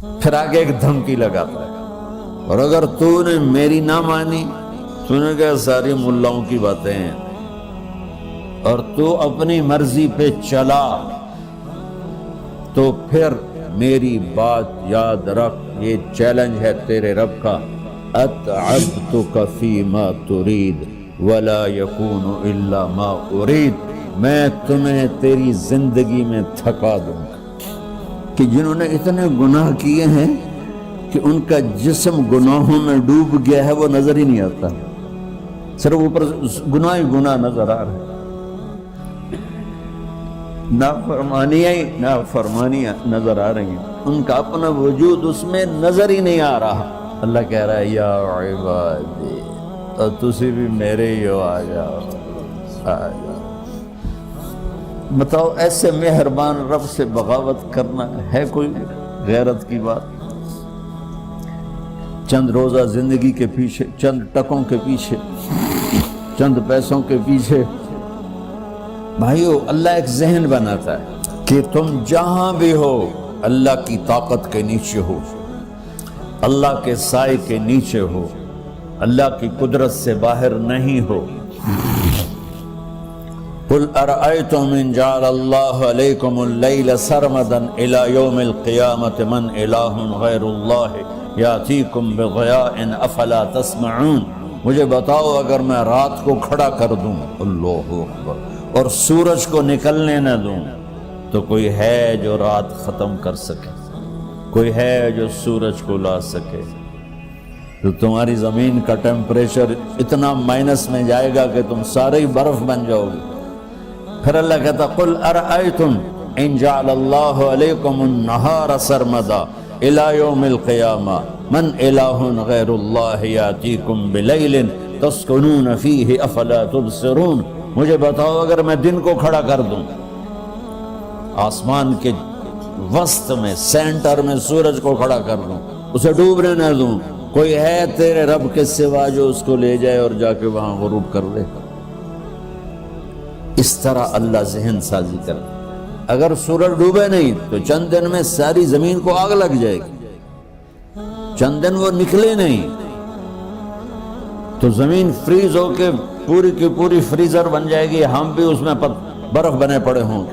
پھر آگے ایک دھمکی لگاتا ہے، اور اگر تو نے میری نہ مانی، تو نے کہا ساری ملاؤں کی باتیں ہیں، اور تو اپنی مرضی پہ چلا، تو پھر میری بات یاد رکھ، یہ چیلنج ہے تیرے رب کا، اتعبتک فیما ترید ولا یکون الا ما ارید، میں تمہیں تیری زندگی میں تھکا دوں گا۔ کہ جنہوں نے اتنے گناہ کیے ہیں کہ ان کا جسم گناہوں میں ڈوب گیا ہے، وہ نظر ہی نہیں آتا، صرف اوپر گناہ ہی گناہ نظر آ رہے ہیں، نافرمانیاں نظر آ رہی ہیں، ان کا اپنا وجود اس میں نظر ہی نہیں آ رہا۔ اللہ کہہ رہا ہے یا عبادی، اور تسی بھی میرے ہی ہو، آ جاؤ آ جاؤ۔ بتاؤ ایسے مہربان رب سے بغاوت کرنا ہے کوئی غیرت کی بات؟ چند روزہ زندگی کے پیچھے، چند ٹکوں کے پیچھے، چند پیسوں کے پیچھے، بھائیو اللہ ایک ذہن بناتا ہے کہ تم جہاں بھی ہو اللہ کی طاقت کے نیچے ہو، اللہ کے سائے کے نیچے ہو، اللہ کی قدرت سے باہر نہیں ہو۔ قل ارأيتم ان جعل الله عليكم الليل سرمدا الى يوم القيامة من اله غير الله ياتيكم بضياء افلا تسمعون، مجھے بتاؤ اگر میں رات کو کھڑا کر دوں، اللہ اکبر، اور سورج کو نکلنے نہ دوں، تو کوئی ہے جو رات ختم کر سکے؟ کوئی ہے جو سورج کو لا سکے؟ تو تمہاری زمین کا ٹیمپریچر اتنا مائنس میں جائے گا کہ تم سارے ہی برف بن جاؤ گے۔ پھر اللہ کہتا قل ارأیتم ان جعل اللہ علیکم النہار سرمدا الى یوم القیامہ من الہ غیر اللہ یاتیکم بلیل تسکنون فیہ افلا تبصرون، مجھے بتاؤ اگر میں دن کو کھڑا کر دوں، آسمان کے وسط میں سینٹر میں سورج کو کھڑا کر دوں، اسے ڈوبنے نہ دوں، کوئی ہے تیرے رب کے سوا جو اس کو لے جائے اور جا کے وہاں غروب کر دے؟ اس طرح اللہ ذہن سازی کرے، اگر سورج ڈوبے نہیں تو چند دن میں ساری زمین کو آگ لگ جائے گی، چند دن وہ نکلے نہیں تو زمین فریز ہو کے پوری کی پوری فریزر بن جائے گی، ہم بھی اس میں برف بنے پڑے ہوں،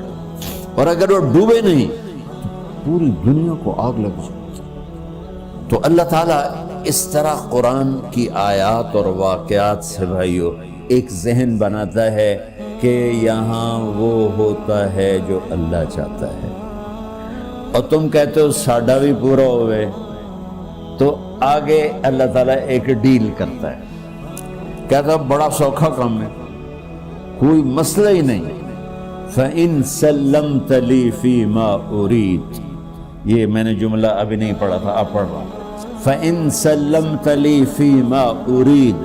اور اگر وہ ڈوبے نہیں تو پوری دنیا کو آگ لگ جائے گی۔ تو اللہ تعالیٰ اس طرح قرآن کی آیات اور واقعات سے بھائیو ایک ذہن بناتا ہے کہ یہاں وہ ہوتا ہے جو اللہ چاہتا ہے، اور تم کہتے ہو ساڈا بھی پورا ہوئے، تو آگے اللہ تعالیٰ ایک ڈیل کرتا ہے، کہتا ہے بڑا سوکھا کام ہے، کوئی مسئلہ ہی نہیں، فَإِن سَلَّمْتَ لِي فِي مَا أُرِيد، یہ میں نے جملہ ابھی نہیں پڑھا تھا، آپ پڑھ رہا ہوں، فَإِن سَلَّمْتَ لِي فِي مَا أُرِيد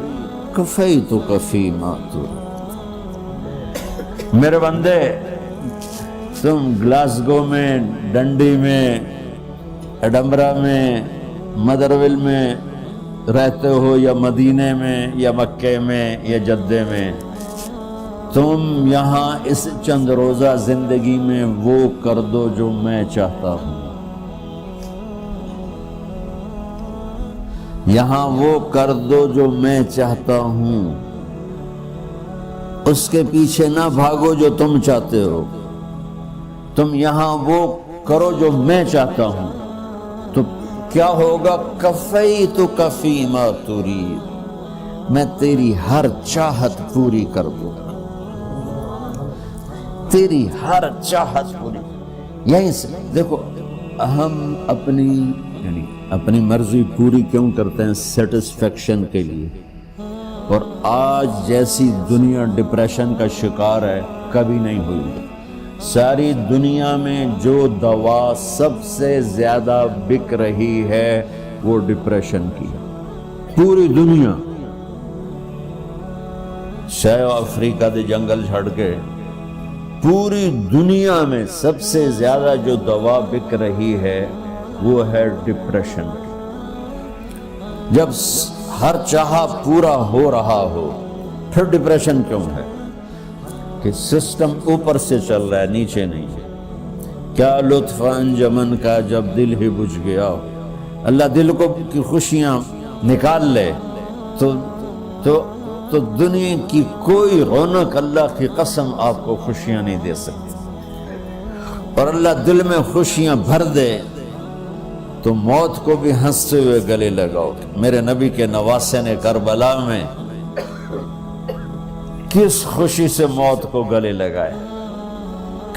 كَفَيْتُكَ فِي مَا تُرِيد، میرے بندے تم گلاسگو میں، ڈنڈی میں، ایڈمبرا میں، مدرول میں رہتے ہو، یا مدینے میں، یا مکے میں، یا جدے میں، تم یہاں اس چند روزہ زندگی میں وہ کر دو جو میں چاہتا ہوں، یہاں وہ کر دو جو میں چاہتا ہوں، اس کے پیچھے نہ بھاگو جو تم چاہتے ہو، تم یہاں وہ کرو جو میں چاہتا ہوں، تو کیا ہوگا؟ کفیتک فیما ترید، میں تیری ہر چاہت پوری کر دوں گا، تیری ہر چاہت پوری۔ یہیں سے دیکھو ہم اپنی مرضی پوری کیوں کرتے ہیں؟ سیٹسفیکشن کے لیے، اور آج جیسی دنیا ڈپریشن کا شکار ہے کبھی نہیں ہوئی۔ ساری دنیا میں جو دوا سب سے زیادہ بک رہی ہے وہ ڈپریشن کی، پوری دنیا، شاید افریقہ دے جنگل چھڑ کے پوری دنیا میں سب سے زیادہ جو دوا بک رہی ہے وہ ہے ڈپریشن۔ جب ہر چاہا پورا ہو رہا ہو پھر ڈپریشن کیوں ہے؟ کہ سسٹم اوپر سے چل رہا ہے، نیچے نہیں ہے۔ کیا لطف انجمن کا جب دل ہی بجھ گیا. اللہ دل کو کی خوشیاں نکال لے تو دنیا کی کوئی رونق اللہ کی قسم آپ کو خوشیاں نہیں دے سکتی. اور اللہ دل میں خوشیاں بھر دے تو موت کو بھی ہنستے ہوئے گلے لگاؤ. میرے نبی کے نواسے نے کربلا میں کس خوشی سے موت کو گلے لگایا،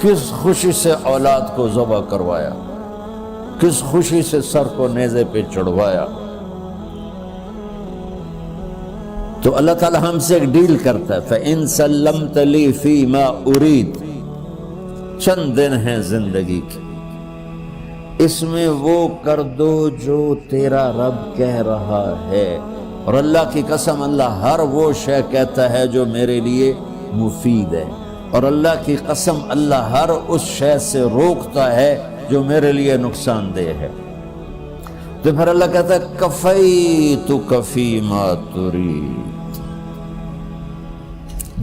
کس خوشی سے اولاد کو ذبح کروایا، کس خوشی سے سر کو نیزے پہ چڑھوایا. تو اللہ تعالی ہم سے ایک ڈیل کرتا ہے، فَإِن سَلَّمْتَ لِي فِي مَا أُرِيد. چند دن ہیں زندگی کی، اس میں وہ کر دو جو تیرا رب کہہ رہا ہے. اور اللہ کی قسم اللہ ہر وہ شے کہتا ہے جو میرے لیے مفید ہے، اور اللہ کی قسم اللہ ہر اس شے سے روکتا ہے جو میرے لیے نقصان دہ ہے. تو پھر اللہ کہتا ہے کفیتک فی ما ترید،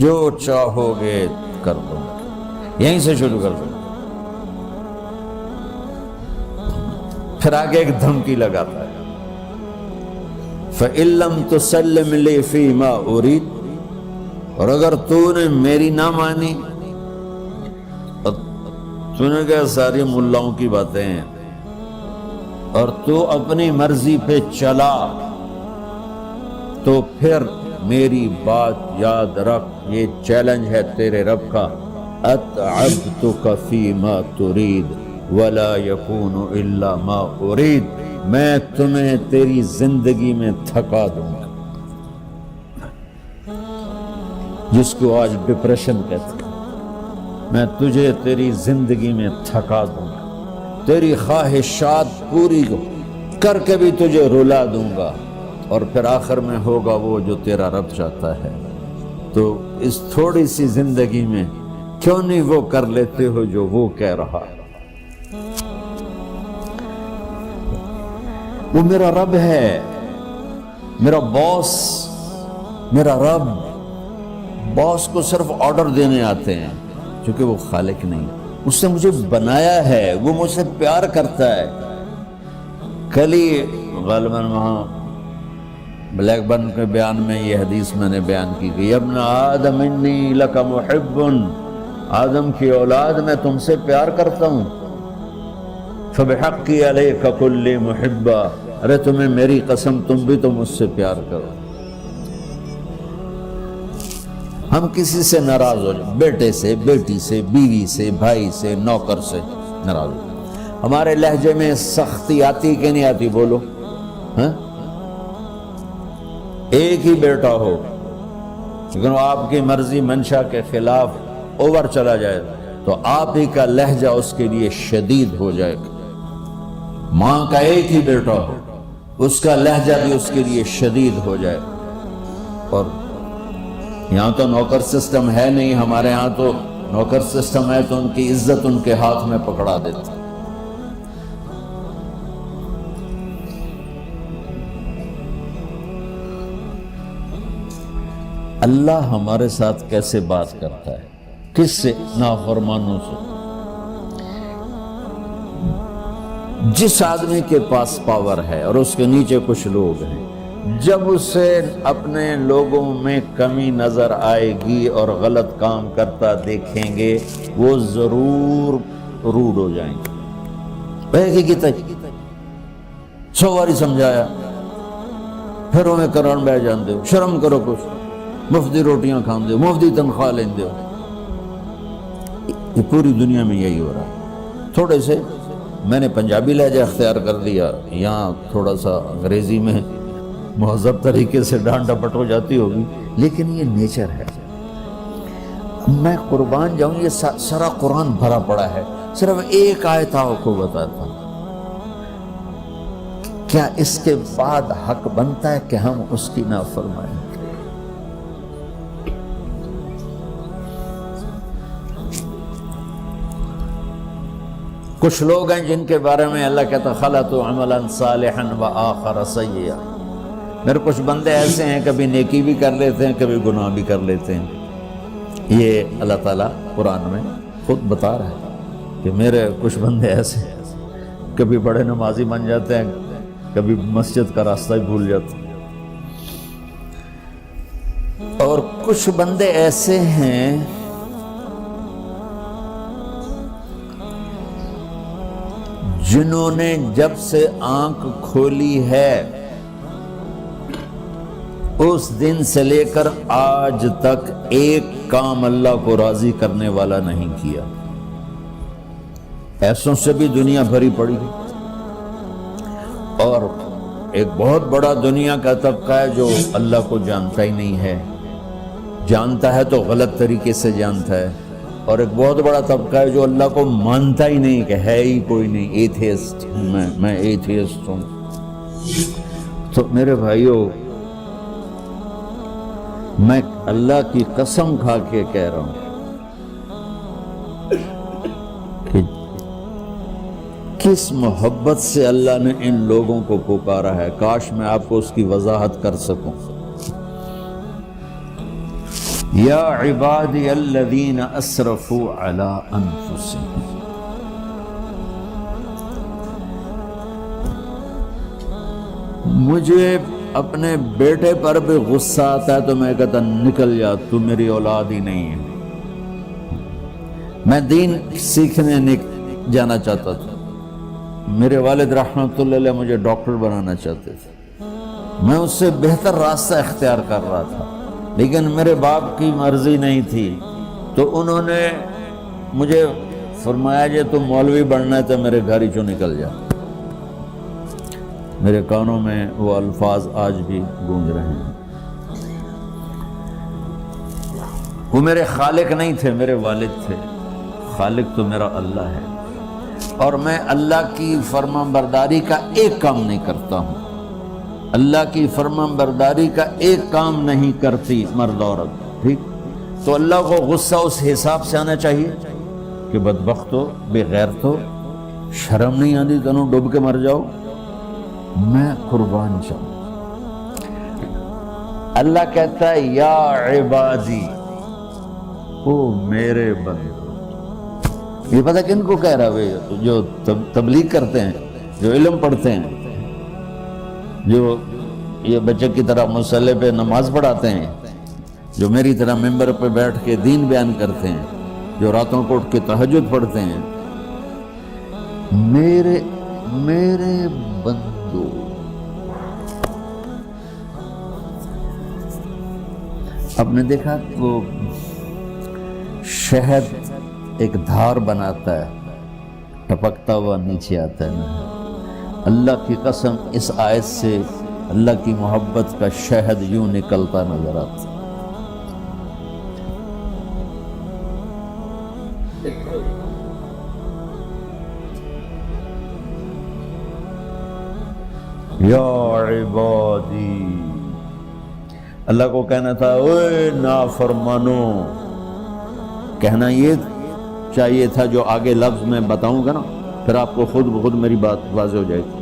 جو چاہو گے کر دو. یہیں سے شروع کر دو. پھر آگے ایک دھمکی لگاتا ہے، فَإِن لَّمْ تُسَلِّمْ لِي فِي مَا أُرِيدُ. اور اگر تو نے میری نہ مانی، تو نے کہا ساری ملاؤں کی باتیں ہیں، اور تو اپنی مرضی پہ چلا، تو پھر میری بات یاد رکھ. یہ چیلنج ہے تیرے رب کا، اتعبتک فی ما ترید ولا یکون الا ما ارید. میں تمہیں تیری زندگی میں تھکا دوں گا، جس کو آج ڈپریشن کہتے ہیں. میں تجھے تیری زندگی میں تھکا دوں گا، تیری خواہشات پوری کر کے بھی تجھے رلا دوں گا، اور پھر آخر میں ہوگا وہ جو تیرا رب چاہتا ہے. تو اس تھوڑی سی زندگی میں کیوں نہیں وہ کر لیتے ہو جو وہ کہہ رہا ہے. وہ میرا رب ہے، میرا باس، میرا رب. باس کو صرف آرڈر دینے آتے ہیں، کیونکہ وہ خالق نہیں. اس نے مجھے بنایا ہے، وہ مجھ سے پیار کرتا ہے. کل ہی غالباً وہاں بلیک برن کے بیان میں یہ حدیث میں نے بیان کی گئی، ابن آدم انی لک محب. آدم کی اولاد میں تم سے پیار کرتا ہوں. فبحقی علیک کل محبا. ارے تمہیں میری قسم تم بھی تو مجھ سے پیار کرو. ہم کسی سے ناراض ہو جائیں، بیٹے سے، بیٹی سے، بیوی سے، بھائی سے، نوکر سے ناراض ہو جائیں. ہمارے لہجے میں سختی آتی کہ نہیں آتی؟ بولو. ہاں، ایک ہی بیٹا ہو لیکن وہ آپ کی مرضی منشا کے خلاف اوور چلا جائے تو آپ ہی کا لہجہ اس کے لیے شدید ہو جائے گا. ماں کا ایک ہی بیٹا ہو، اس کا لہجہ بھی اس کے لیے شدید ہو جائے. اور یہاں تو نوکر سسٹم ہے نہیں، ہمارے یہاں تو نوکر سسٹم ہے تو ان کی عزت ان کے ہاتھ میں پکڑا دیتا. اللہ ہمارے ساتھ کیسے بات کرتا ہے؟ کس سے؟ نافرمانوں سے. جس آدمی کے پاس پاور ہے اور اس کے نیچے کچھ لوگ ہیں، جب اسے اپنے لوگوں میں کمی نظر آئے گی اور غلط کام کرتا دیکھیں گے، وہ ضرور روڈ ہو جائیں گے. کہتا 100 باری سمجھایا پھر انہیں کرن بہ جان دے. شرم کرو، کچھ مفتی روٹیاں کھان دے، مفتی تنخواہ لین دے. یہ پوری دنیا میں یہی ہو رہا ہے. تھوڑے سے میں نے پنجابی لہجہ اختیار کر لیا، یہاں تھوڑا سا انگریزی میں مہذب طریقے سے ڈانٹ ڈپٹ ہو جاتی ہوگی، لیکن یہ نیچر ہے. میں قربان جاؤں، یہ سارا قرآن بھرا پڑا ہے. صرف ایک آیت آپ کو بتاتا ہوں. کیا اس کے بعد حق بنتا ہے کہ ہم اس کی نافرمانی کریں؟ کچھ لوگ ہیں جن کے بارے میں اللہ کہتا خلطوا عملا صالحا وآخر سیئا. میرے کچھ بندے ایسے ہیں کبھی نیکی بھی کر لیتے ہیں، کبھی گناہ بھی کر لیتے ہیں. یہ اللہ تعالیٰ قرآن میں خود بتا رہا ہے. کہ میرے کچھ بندے ایسے کبھی بڑے نمازی بن جاتے ہیں، کبھی مسجد کا راستہ ہی بھول جاتے ہیں، اور کچھ بندے ایسے ہیں جنہوں نے جب سے آنکھ کھولی ہے اس دن سے لے کر آج تک ایک کام اللہ کو راضی کرنے والا نہیں کیا۔ ایسوں سے بھی دنیا بھری پڑی ہے، اور ایک بہت بڑا دنیا کا طبقہ ہے جو اللہ کو جانتا ہی نہیں ہے، جانتا ہے تو غلط طریقے سے جانتا ہے، اور ایک بہت بڑا طبقہ ہے جو اللہ کو مانتا ہی نہیں کہ ہے ہی کوئی نہیں، ایتھیسٹ میں ایتھیسٹ ہوں۔ تو میرے بھائیوں، میں اللہ کی قسم کھا کے کہہ رہا ہوں کہ کس محبت سے اللہ نے ان لوگوں کو پکارا ہے، کاش میں آپ کو اس کی وضاحت کر سکوں۔ یا عبادی الذین اسرفوا علی انفسہم، مجھے اپنے بیٹے پر بھی غصہ آتا ہے تو میں کہتا نکل جا، تو میری اولاد ہی نہیں ہے۔ میں دین سیکھنے جانا چاہتا تھا، میرے والد رحمۃ اللہ علیہ مجھے ڈاکٹر بنانا چاہتے تھے، میں اس سے بہتر راستہ اختیار کر رہا تھا، لیکن میرے باپ کی مرضی نہیں تھی، تو انہوں نے مجھے فرمایا جی تو مولوی بننا ہے تو میرے گھر ہی چوں نکل جا۔ میرے کانوں میں وہ الفاظ آج بھی گونج رہے ہیں۔ وہ میرے خالق نہیں تھے، میرے والد تھے، خالق تو میرا اللہ ہے، اور میں اللہ کی فرمان برداری کا ایک کام نہیں کرتا ہوں، اللہ کی فرمان برداری کا ایک کام نہیں کرتی مرد عورت، ٹھیک؟ تو اللہ کو غصہ اس حساب سے آنا چاہیے کہ بدبخت ہو، بے غیرت ہو، شرم نہیں آتی تنوں ڈوب کے مر جاؤ، میں قربان جاؤں۔ اللہ کہتا ہے یا عبادی، او میرے بندے۔ یہ پتہ کن کو کہہ رہا ہے؟ جو تبلیغ کرتے ہیں، جو علم پڑھتے ہیں، جو یہ بچے کی طرح مصلی پہ نماز پڑھاتے ہیں، جو میری طرح ممبر پہ بیٹھ کے دین بیان کرتے ہیں، جو راتوں کو اٹھ کے تہجد پڑھتے ہیں، میرے بندو۔ آپ نے دیکھا وہ شہد ایک دھار بناتا ہے، ٹپکتا ہوا نیچے آتا ہے نا، اللہ کی قسم اس آیت سے اللہ کی محبت کا شہد یوں نکلتا نظر آتا ہے۔ یا عبادی، اللہ کو کہنا تھا اوے نافرمانو، کہنا یہ چاہیے تھا جو آگے لفظ میں بتاؤں گا نا، پھر آپ کو خود بخود میری بات واضح ہو جائے گی۔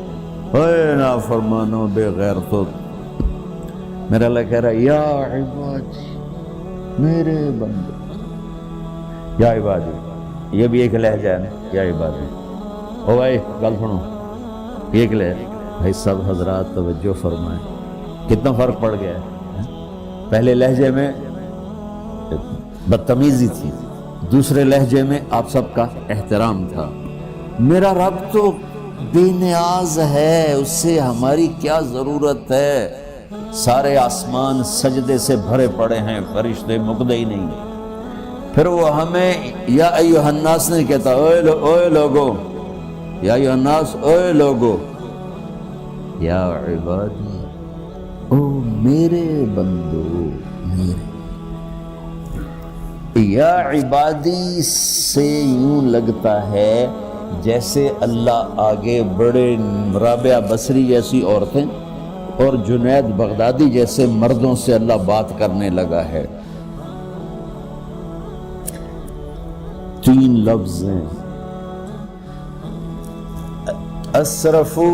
اوے نافرمانو، بے غیرتو، میرا اللہ کہہ رہا ہے یا عبادی، میرے بندے، یا عبادی، یہ بھی ایک لہجہ ہے نا، یا عبادی۔ او بھائی گل سنو، ایک لہجہ بھائی، سب حضرات توجہ فرمائیں، کتنا فرق پڑ گیا ہے۔ پہلے لہجے میں بدتمیزی تھی، دوسرے لہجے میں آپ سب کا احترام تھا۔ میرا رب تو بے نیاز ہے، اس سے ہماری کیا ضرورت ہے، سارے آسمان سجدے سے بھرے پڑے ہیں، فرشتے مقدے ہی نہیں۔ پھر وہ ہمیں یا ایھا الناس نہیں کہتا، اوے لوگو، یا ایھا الناس، اوے لوگو، یا عبادی، او میرے بندو، میرے یا عبادی سے یوں لگتا ہے جیسے اللہ آگے بڑے رابعہ بصری جیسی عورتیں اور جنید بغدادی جیسے مردوں سے اللہ بات کرنے لگا ہے۔ 3 لفظ ہیں، اسرفوا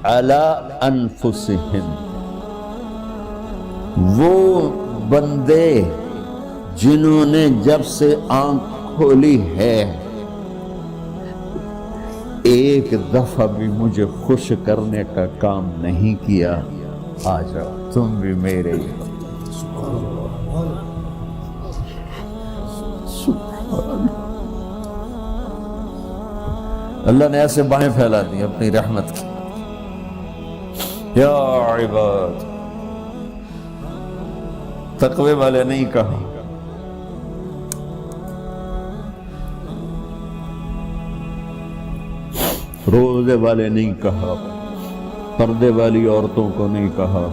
علی انفسہم، وہ بندے جنہوں نے جب سے آنکھ کھولی ہے ایک دفعہ بھی مجھے خوش کرنے کا کام نہیں کیا، آ جاؤ تم بھی میرے ہی ہو۔ اللہ نے ایسے باہیں پھیلا دی اپنی رحمت کی۔ یا عباد، تقوی والے نہیں کہا، روزے والے نہیں کہا، پردے والی عورتوں کو نہیں کہا،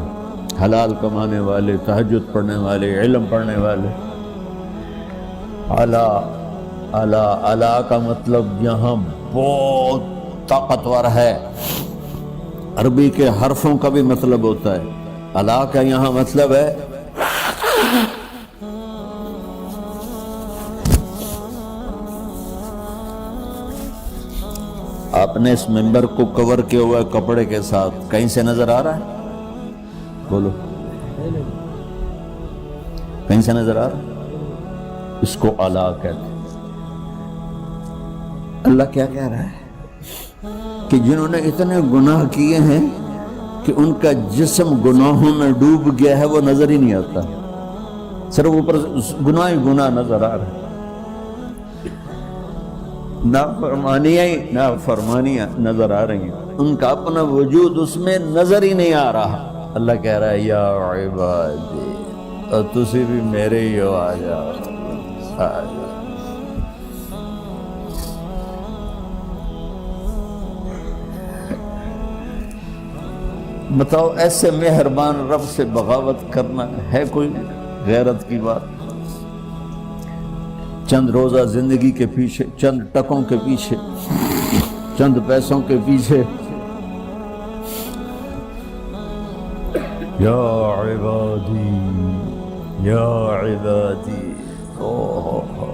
حلال کمانے والے، تہجد پڑھنے والے، علم پڑھنے والے۔ اعلیٰ اعلیٰ اعلیٰ کا مطلب یہاں بہت طاقتور ہے، عربی کے حرفوں کا بھی مطلب ہوتا ہے۔ اعلیٰ کا یہاں مطلب ہے آپ نے اس ممبر کو کور کیا ہوا ہے کپڑے کے ساتھ، کہیں سے نظر آ رہا ہے؟ بولو، کہیں سے نظر آ رہا ہے؟ اس کو اعلیٰ کہتے ہیں۔ اللہ کیا کہہ رہا ہے کہ جنہوں نے اتنے گناہ کیے ہیں کہ ان کا جسم گناہوں میں ڈوب گیا ہے، وہ نظر ہی نہیں آتا، صرف اوپر گناہ ہی گناہ نظر آ رہا ہے، نافرمانیاں نظر آ رہی ہیں، ان کا اپنا وجود اس میں نظر ہی نہیں آ رہا۔ اللہ کہہ رہا ہے یا عبادی، اور تسی بھی میرے ہی ہو، آ جاؤ آ جاؤ۔ بتاؤ ایسے مہربان رب سے بغاوت کرنا ہے کوئی غیرت کی بات؟ چند روزہ زندگی کے پیچھے، چند ٹکوں کے پیچھے، چند پیسوں کے پیچھے، یا عبادی یا عبادی، اوہ